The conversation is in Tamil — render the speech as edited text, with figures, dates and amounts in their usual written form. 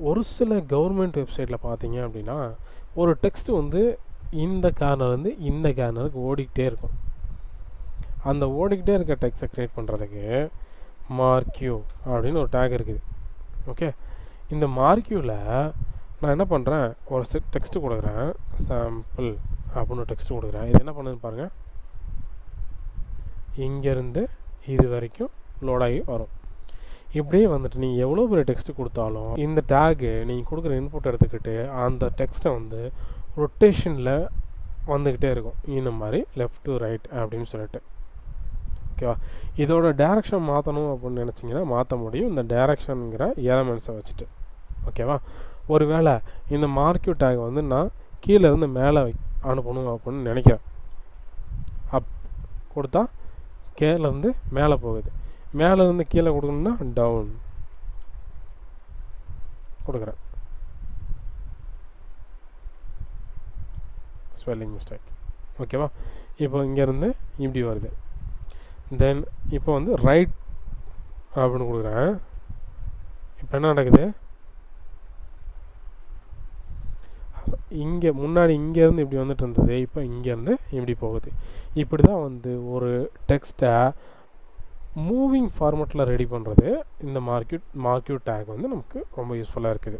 ஒரு சில கவர்மெண்ட் வெப்சைட்டில் பார்த்தீங்க அப்படின்னா ஒரு டெக்ஸ்ட் வந்து இந்த கார்னர்லேருந்து இந்த கார்னருக்கு ஓடிக்கிட்டே இருக்கும். அந்த ஓடிக்கிட்டே இருக்க டெக்ஸ்ட்டை க்ரியேட் பண்ணுறதுக்கு மார்க்யூ அப்படின்னு ஒரு டேக் இருக்குது. ஓகே, இந்த மார்க்யூவில் நான் என்ன பண்ணுறேன், ஒரு டெக்ஸ்ட்டு கொடுக்குறேன், சாம்பிள் அப்படின்னு ஒரு டெக்ஸ்ட்டு கொடுக்குறேன். இது என்ன பண்ணுதுன்னு பாருங்கள், இங்கேருந்து இது வரைக்கும் லோடாகி வரும். இப்படியே வந்துட்டு நீங்கள் எவ்வளோ பெரிய டெக்ஸ்ட்டு கொடுத்தாலும் இந்த டேகு நீங்கள் கொடுக்குற இன்புட் எடுத்துக்கிட்டு அந்த டெக்ஸ்ட்டை வந்து ரொட்டேஷனில் வந்துக்கிட்டே இருக்கும். இந்த மாதிரி லெஃப்ட் டு ரைட் அப்படின்னு சொல்லிட்டு. ஓகேவா, இதோட டேரெக்ஷன் மாற்றணும் அப்படின்னு நினச்சிங்கன்னா மாற்ற முடியும் இந்த டேரெக்ஷனுங்கிற எலமெண்ட்ஸை வச்சுட்டு. ஓகேவா, ஒரு வேளை இந்த மார்க்யூ டேக் வந்து நான் கீழேருந்து மேலே அனுப்பணும் அப்படின்னு நினைக்கிறேன். அப் கொடுத்தா கீழேருந்து மேலே போகுது, மேலேருந்து கீழே கொடுக்கணும்னா டவுன் கொடுக்குறேன். Spelling mistake. ஓகேவா, இப்போ இங்கேருந்து இப்படி வருது. தென் இப்போ வந்து ரைட் அப்படின்னு கொடுக்குறேன். இப்போ என்ன நடக்குது, இங்கே முன்னாடி இங்கேருந்து இப்படி வந்துட்டு இருந்தது, இப்போ இங்கேருந்து இப்படி போகுது. இப்படி தான் வந்து ஒரு டெக்ஸ்ட்டை மூவிங் ஃபார்மேட்டில் ரெடி பண்ணுறது இந்த மார்க்யூ டேக் வந்து நமக்கு ரொம்ப யூஸ்ஃபுல்லாக இருக்குது.